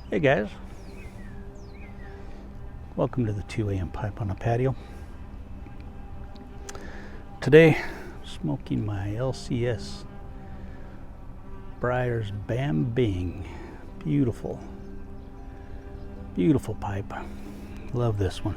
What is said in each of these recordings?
Hey guys, welcome to the 2 a.m. pipe on the patio. Today, smoking my LCS Briar's Bam Bing. Beautiful, beautiful pipe. Love this one.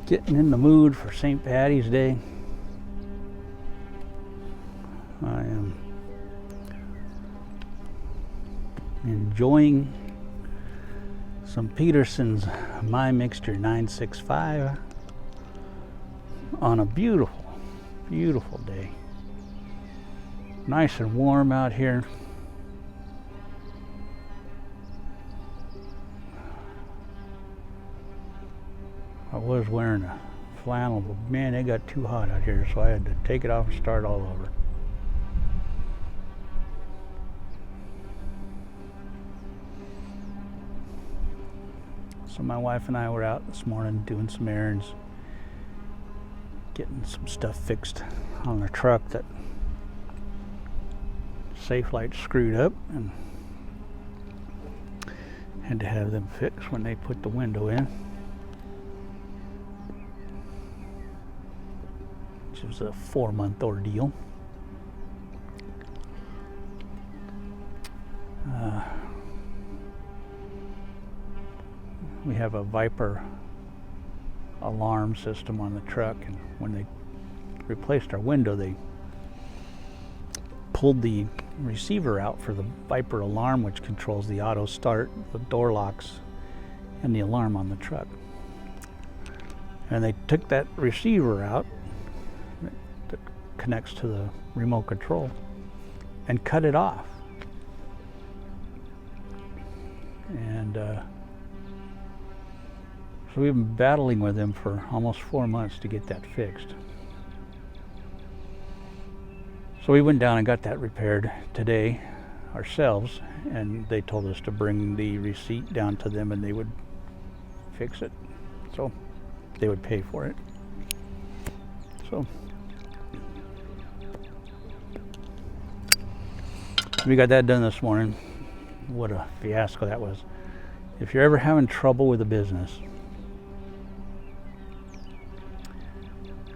Getting in the mood for St. Patty's Day. I am enjoying some Peterson's My Mixture 965 on a beautiful, beautiful day. Nice and warm out here. I was wearing a flannel, but man, it got too hot out here, so I had to take it off and start all over. So my wife and I were out this morning doing some errands, getting some stuff fixed on the truck that safe light screwed up, and had to have them fixed when they put the window in, which was a 4-month ordeal. We have a Viper alarm system on the truck, and when they replaced our window, they pulled the receiver out for the Viper alarm, which controls the auto start, the door locks, and the alarm on the truck. And they took that receiver out that connects to the remote control and cut it off. And so we've been battling with them for almost 4 months to get that fixed. So we went down and got that repaired today ourselves, and they told us to bring the receipt down to them and they would fix it. So they would pay for it. So we got that done this morning. What a fiasco that was. If you're ever having trouble with a business,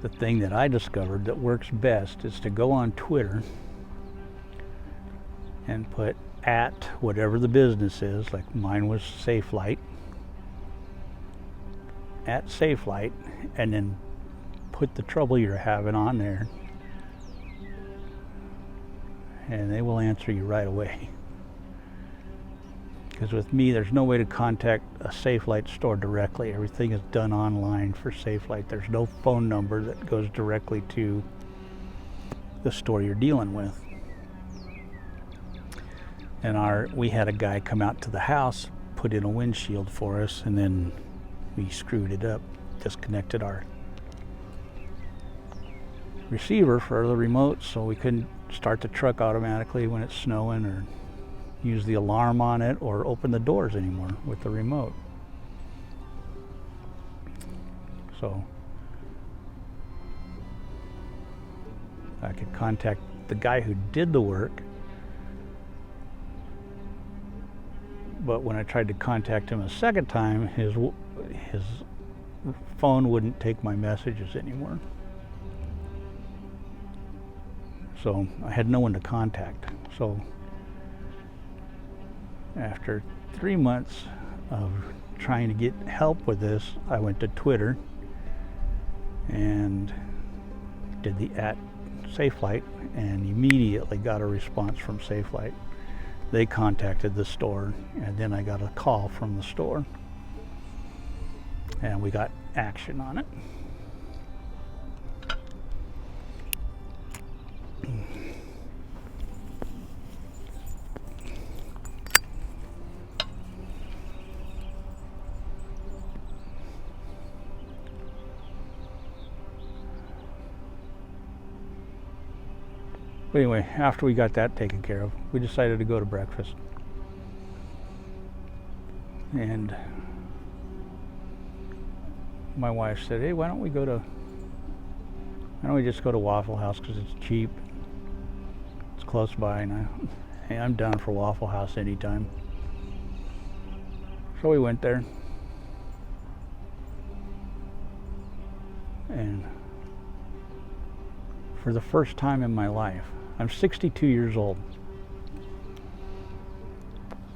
the thing that I discovered that works best is to go on Twitter and put at whatever the business is, like mine was SafeLight, at SafeLight, and then put the trouble you're having on there, and they will answer you right away. Because with me, there's no way to contact a SafeLight store directly. Everything is done online for SafeLight. There's no phone number that goes directly to the store you're dealing with. And we had a guy come out to the house, put in a windshield for us, and then we screwed it up, disconnected our receiver for the remote, so we couldn't start the truck automatically when it's snowing, or use the alarm on it, or open the doors anymore with the remote. So I could contact the guy who did the work, but when I tried to contact him a second time, his phone wouldn't take my messages anymore. So I had no one to contact. So after 3 months of trying to get help with this, I went to Twitter and did the at SafeLight, and immediately got a response from SafeLight. They contacted the store, and then I got a call from the store, and we got action on it. But anyway, after we got that taken care of, we decided to go to breakfast. And my wife said, hey, why don't we just go to Waffle House because it's cheap. It's close by, and I'm down for Waffle House anytime. So we went there. And for the first time in my life, I'm 62 years old.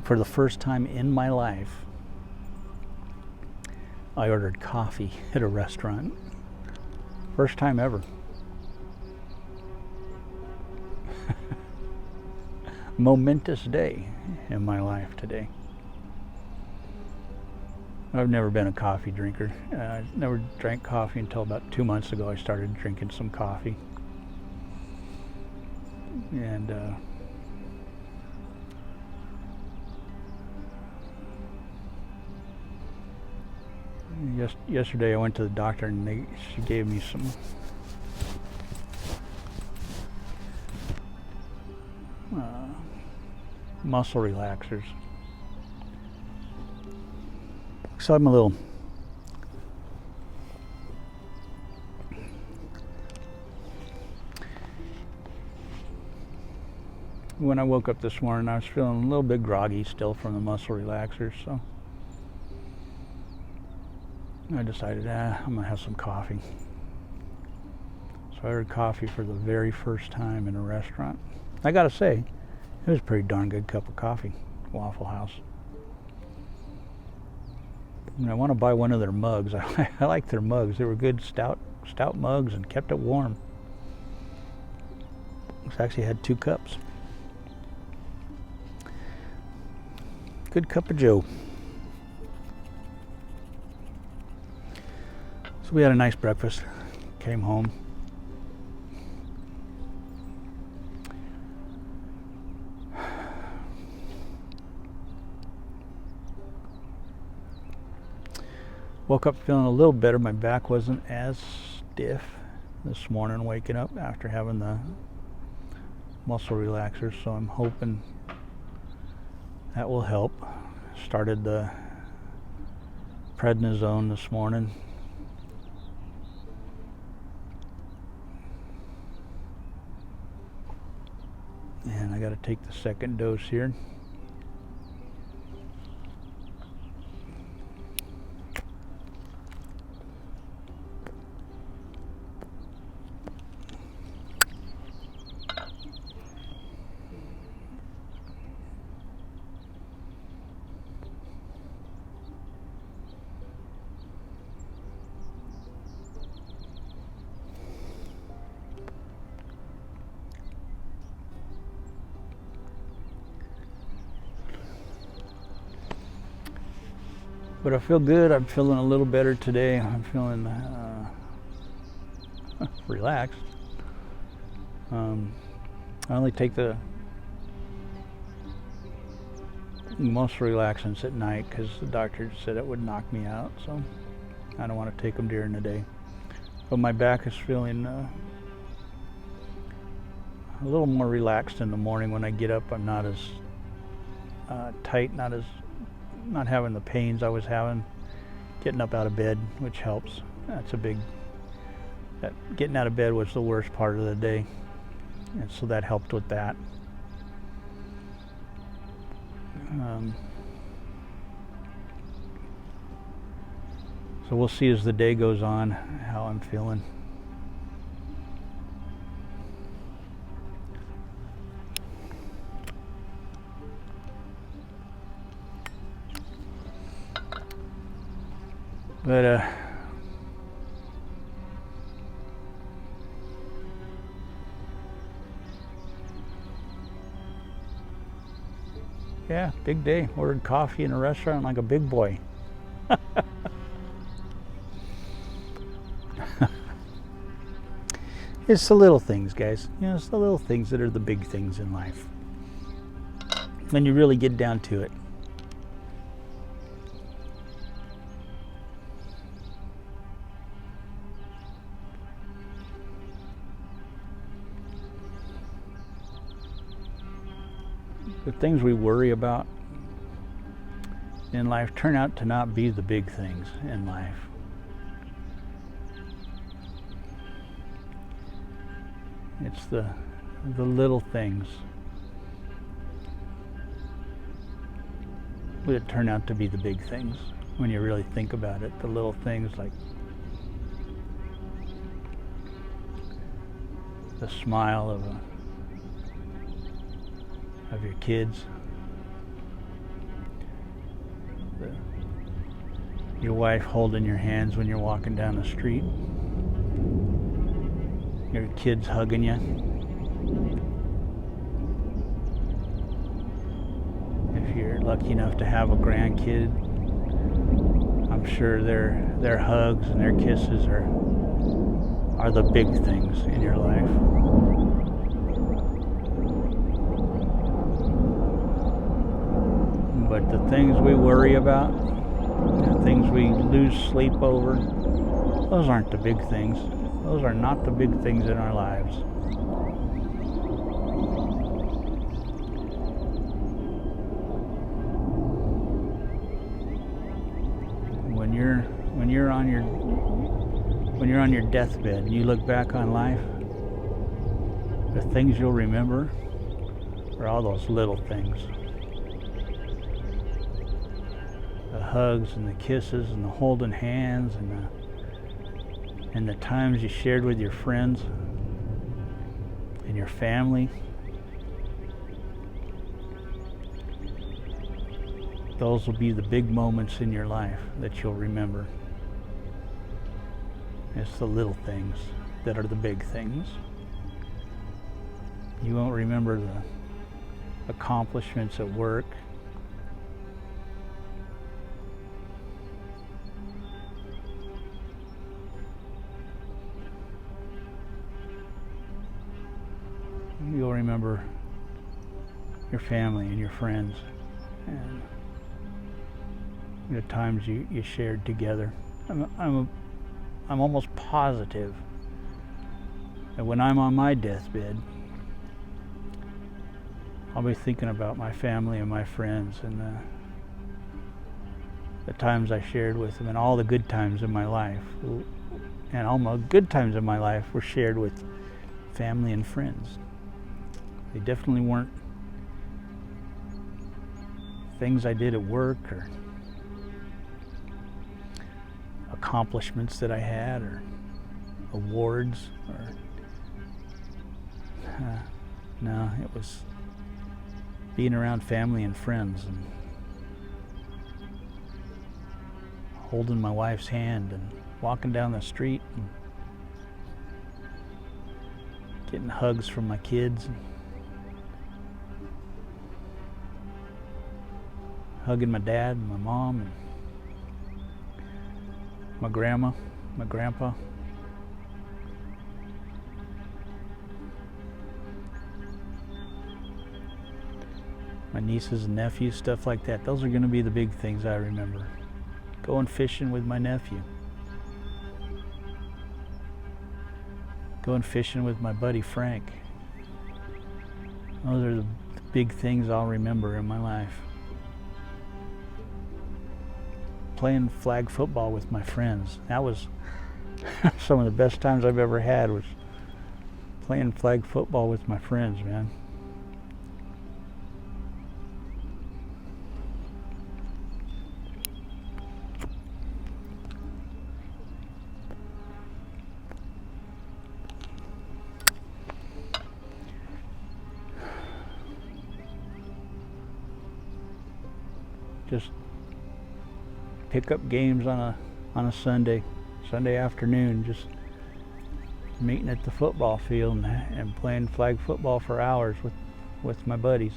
For the first time in my life, I ordered coffee at a restaurant. First time ever. Momentous day in my life today. I've never been a coffee drinker. I never drank coffee until about 2 months ago. I started drinking some coffee. And yesterday I went to the doctor and she gave me some muscle relaxers. So I'm a little when I woke up this morning, I was feeling a little bit groggy still from the muscle relaxers, so I decided, I'm gonna have some coffee. So I ordered coffee for the very first time in a restaurant. I gotta say, it was a pretty darn good cup of coffee, Waffle House. And I want to buy one of their mugs. I like their mugs. They were good stout mugs and kept it warm. It actually had 2 cups. Good cup of joe. So we had a nice breakfast. Came home. Woke up feeling a little better. My back wasn't as stiff this morning waking up after having the muscle relaxers, so I'm hoping that will help. Started the prednisone this morning. And I got to take the second dose here. But I feel good. I'm feeling a little better today. I'm feeling relaxed. I only take the muscle relaxants at night because the doctor said it would knock me out. So I don't want to take them during the day. But my back is feeling a little more relaxed in the morning when I get up. I'm not as tight, not having the pains I was having getting up out of bed, which helps. Getting out of bed was the worst part of the day, and so that helped with that. So we'll see as the day goes on how I'm feeling. But yeah, big day. Ordered coffee in a restaurant like a big boy. It's the little things, guys. You know, it's the little things that are the big things in life. When you really get down to it. the things we worry about in life turn out to not be the big things in life. It's the little things that turn out to be the big things when you really think about it. The little things like the smile of your kids, your wife holding your hands when you're walking down the street, your kids hugging you. If you're lucky enough to have a grandkid, I'm sure their hugs and their kisses are the big things in your life. But the things we worry about, the things we lose sleep over, those aren't the big things. Those are not the big things in our lives. When you're on your deathbed and you look back on life, the things you'll remember are all those little things. The hugs and the kisses and the holding hands and the times you shared with your friends and your family. Those will be the big moments in your life that you'll remember. It's the little things that are the big things. You won't remember the accomplishments at work. You'll remember your family and your friends and the times you shared together. I'm almost positive that when I'm on my deathbed, I'll be thinking about my family and my friends and the times I shared with them and all the good times in my life. And all my good times in my life were shared with family and friends. They definitely weren't things I did at work or accomplishments that I had or awards or no, it was being around family and friends and holding my wife's hand and walking down the street and getting hugs from my kids and hugging my dad and my mom and my grandma, my grandpa. My nieces and nephews, stuff like that. Those are going to be the big things I remember. Going fishing with my nephew. Going fishing with my buddy Frank. Those are the big things I'll remember in my life. Playing flag football with my friends. That was some of the best times I've ever had, was playing flag football with my friends, man. Just pick up games on a Sunday afternoon, just meeting at the football field and playing flag football for hours with my buddies.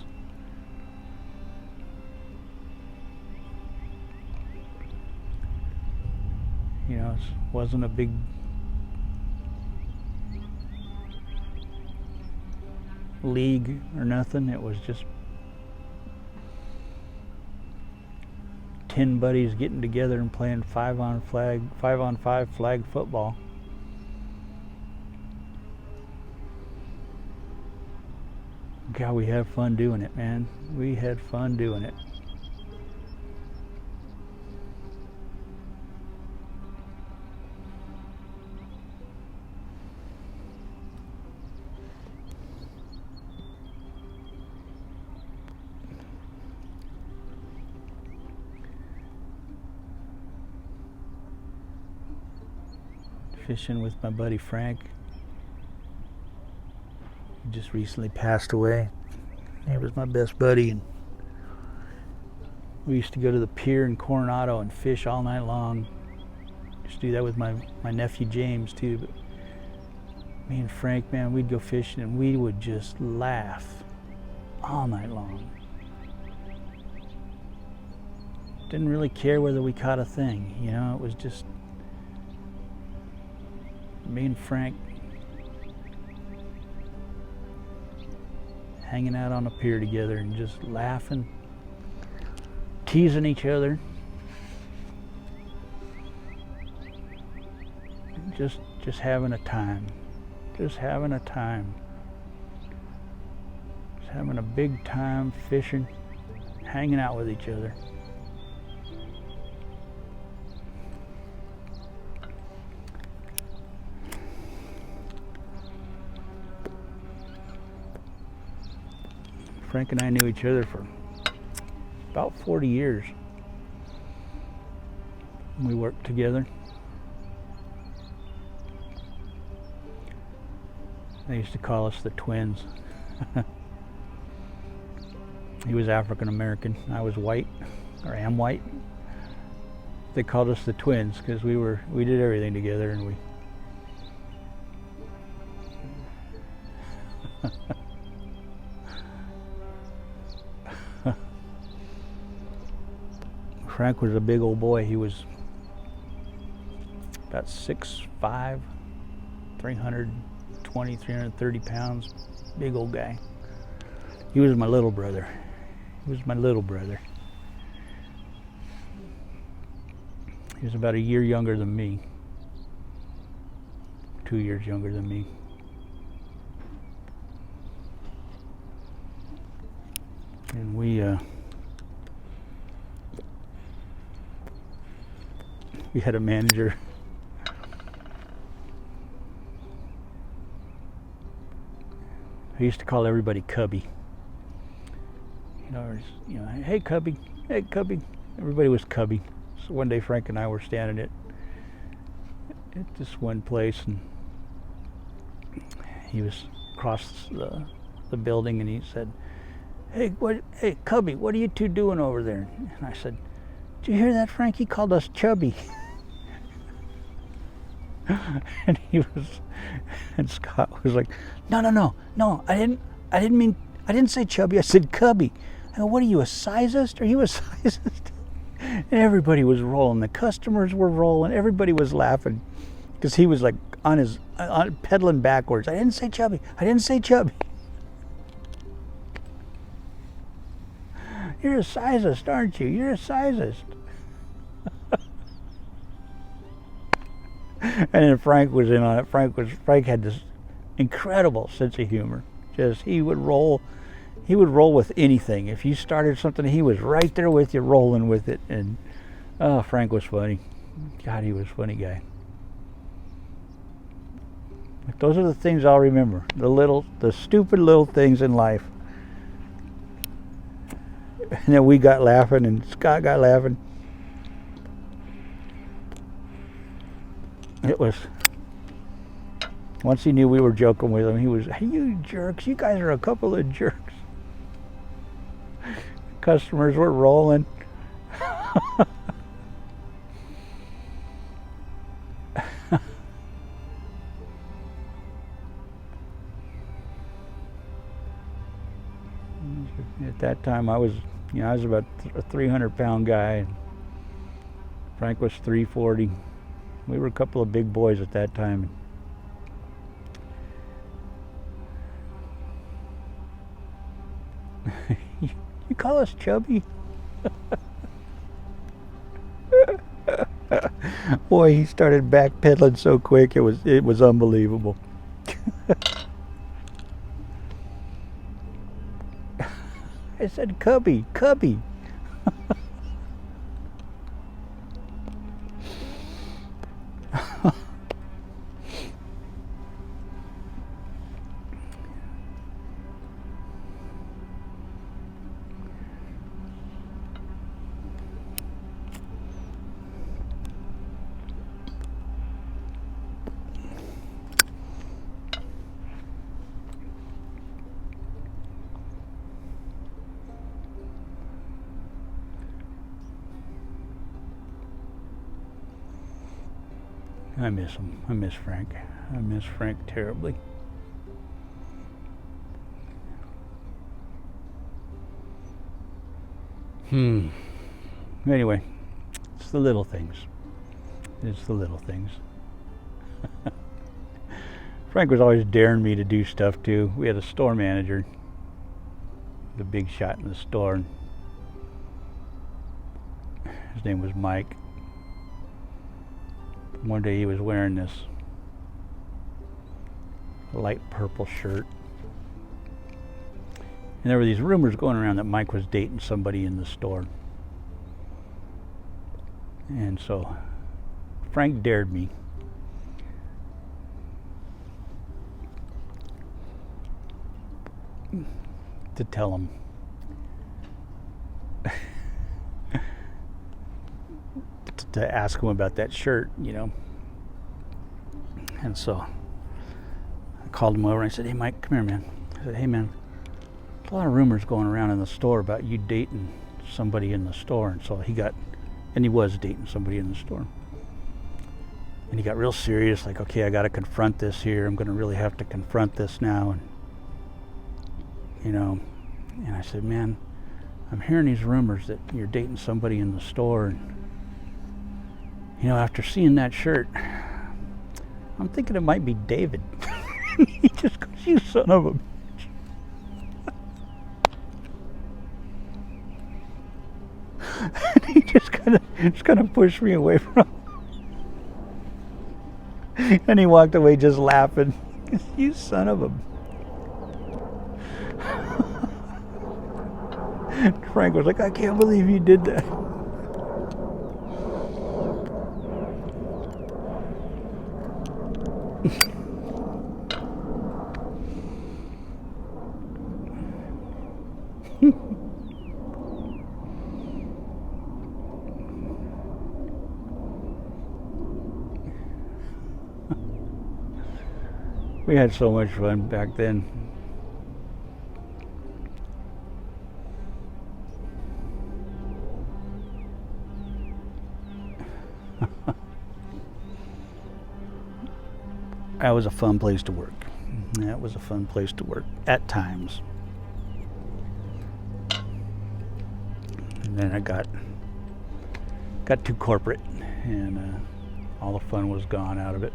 You know, it wasn't a big league or nothing. It was just 10 buddies getting together and playing 5-on-5 flag football. God, we had fun doing it, man. We had fun doing it. Fishing with my buddy Frank. He just recently passed away. He was my best buddy, and we used to go to the pier in Coronado and fish all night long. Used to do that with my nephew James too. But me and Frank, man, we'd go fishing and we would just laugh all night long. Didn't really care whether we caught a thing, you know. It was just me and Frank hanging out on a pier together and just laughing, teasing each other, just having a time, just having a big time fishing, hanging out with each other. Frank and I knew each other for about 40 years. We worked together. They used to call us the twins. He was African American. I was white, or am white. They called us the twins because we did everything together, and we Frank was a big old boy. He was about 6'5", 320, 330 pounds. Big old guy. He was my little brother. He was my little brother. He was about a year younger than me. 2 years younger than me. And we had a manager. I used to call everybody Cubby. Hey Cubby, hey Cubby. Everybody was Cubby. So one day Frank and I were standing at this one place, and he was across the building, and he said, hey Cubby, what are you two doing over there? And I said, did you hear that, Frank? He called us chubby. And Scott was like, no, I didn't say chubby, I said cubby. I go, what are you, a sizist? Are you a sizist? And everybody was rolling. The customers were rolling. Everybody was laughing because he was like pedaling backwards. I didn't say chubby. You're a sizist, aren't you? You're a sizist. And then Frank was in on it. Frank had this incredible sense of humor. Just he would roll with anything. If you started something, he was right there with you, rolling with it. And Frank was funny. God, he was a funny guy. But those are the things I'll remember. The stupid little things in life. And then we got laughing, and Scott got laughing. It was, once he knew we were joking with him, he was, hey, you jerks, you guys are a couple of jerks. Customers were rolling. At that time, I was about a 300-pound guy. And Frank was 340. We were a couple of big boys at that time. You call us chubby? Boy, he started backpedaling so quick, it was unbelievable. I said cubby, cubby. I miss him. I miss Frank. I miss Frank terribly. Anyway, it's the little things. It's the little things. Frank was always daring me to do stuff too. We had a store manager, the big shot in the store. His name was Mike. One day he was wearing this light purple shirt. And there were these rumors going around that Mike was dating somebody in the store. And so Frank dared me to tell him to ask him about that shirt, you know. And so I called him over and I said, "Hey Mike, come here, man." I said, "Hey man, there's a lot of rumors going around in the store about you dating somebody in the store." And so he was dating somebody in the store. And he got real serious, like, okay, I got to confront this here. I'm going to really have to confront this now. And, you know, and I said, "Man, I'm hearing these rumors that you're dating somebody in the store. And, you know, after seeing that shirt, I'm thinking it might be David." He just goes, "You son of a bitch." And he just kind of pushed me away from him. And he walked away just laughing. "You son of a..." Frank was like, "I can't believe you did that." We had so much fun back then. That was a fun place to work. That was a fun place to work at times. And then I got too corporate, and all the fun was gone out of it.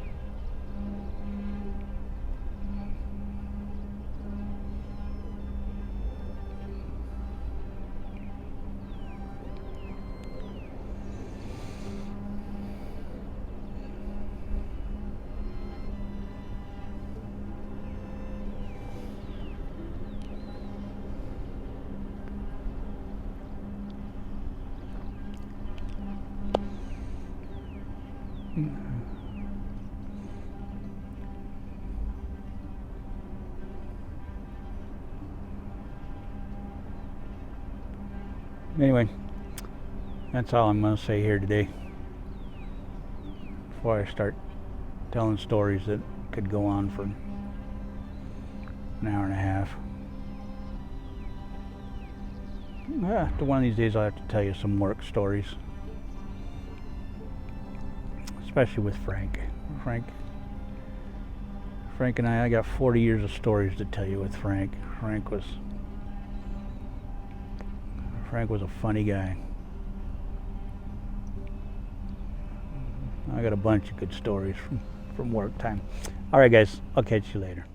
Anyway, that's all I'm going to say here today before I start telling stories that could go on for an hour and a half. One of these days I'll have to tell you some work stories, especially with Frank. Frank and I got 40 years of stories to tell you with Frank. Frank was a funny guy. I got a bunch of good stories from work time. All right, guys, I'll catch you later.